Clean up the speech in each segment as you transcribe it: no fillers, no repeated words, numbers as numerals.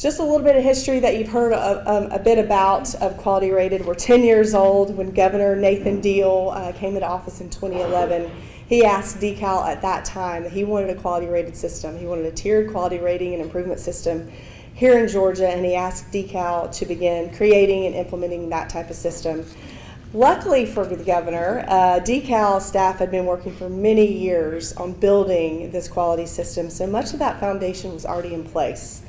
Just a little bit of history that you've heard a bit about of Quality Rated. We're 10 years old when Governor Nathan Deal came into office in 2011. He asked DeKalb at that time that he wanted a quality rated system. He wanted a tiered quality rating and improvement system here in Georgia, and he asked DeKalb to begin creating and implementing that type of system. Luckily for the governor, DeKalb staff had been working for many years on building this quality system, so much of that foundation was already in place.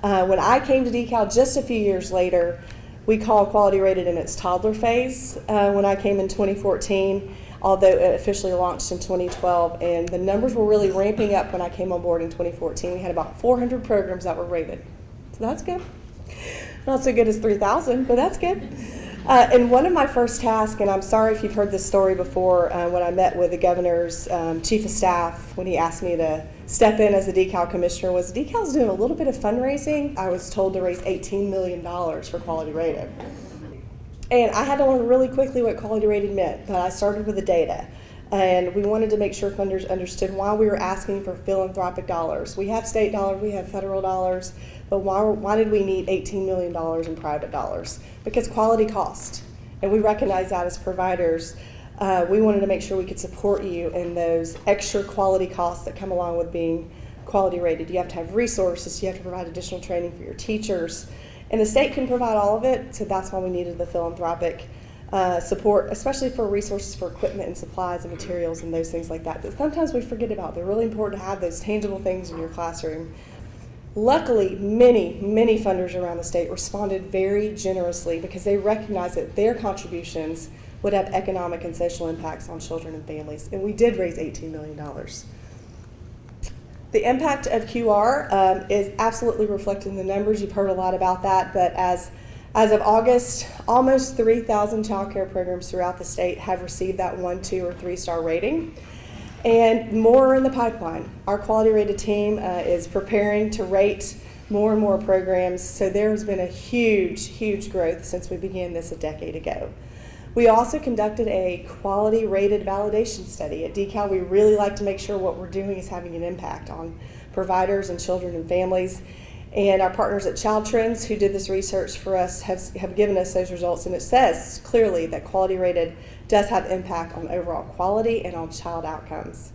When I came to DeKalb just a few years later, we call Quality Rated in its toddler phase. When I came in 2014, although it officially launched in 2012, and the numbers were really ramping up when I came on board in 2014. We had about 400 programs that were rated, so that's good. Not so good as 3,000, but that's good. And one of my first tasks, and I'm sorry if you've heard this story before, when I met with the governor's chief of staff when he asked me to step in as the DeKalb commissioner, was DeKalb's doing a little bit of fundraising. I was told to raise $18 million for Quality Rated. And I had to learn really quickly what Quality Rated meant, but I started with the data. And we wanted to make sure funders understood why we were asking for philanthropic dollars. We have state dollars, we have federal dollars, but why did we need $18 million in private dollars? Because quality cost. And we recognize that as providers. We wanted to make sure we could support you in those extra quality costs that come along with being quality rated. You have to have resources, you have to provide additional training for your teachers. And the state can provide all of it, so that's why we needed the philanthropic support, especially for resources for equipment and supplies and materials and those things like that sometimes we forget about. They're really important to have those tangible things in your classroom. Luckily, many funders around the state responded very generously because they recognized that their contributions would have economic and social impacts on children and families, and we did raise $18 million. The impact of QR is absolutely reflected in the numbers. You've heard a lot about that, but as of August, almost 3,000 child care programs throughout the state have received that 1, 2, or 3-star rating, and more are in the pipeline. Our Quality Rated team is preparing to rate more and more programs, so there's been a huge growth since we began this a decade ago. We also conducted a Quality Rated validation study. At DeKalb, we really like to make sure what we're doing is having an impact on providers and children and families. And our partners at Child Trends, who did this research for us, have given us those results, and it says clearly that Quality Rated does have impact on overall quality and on child outcomes.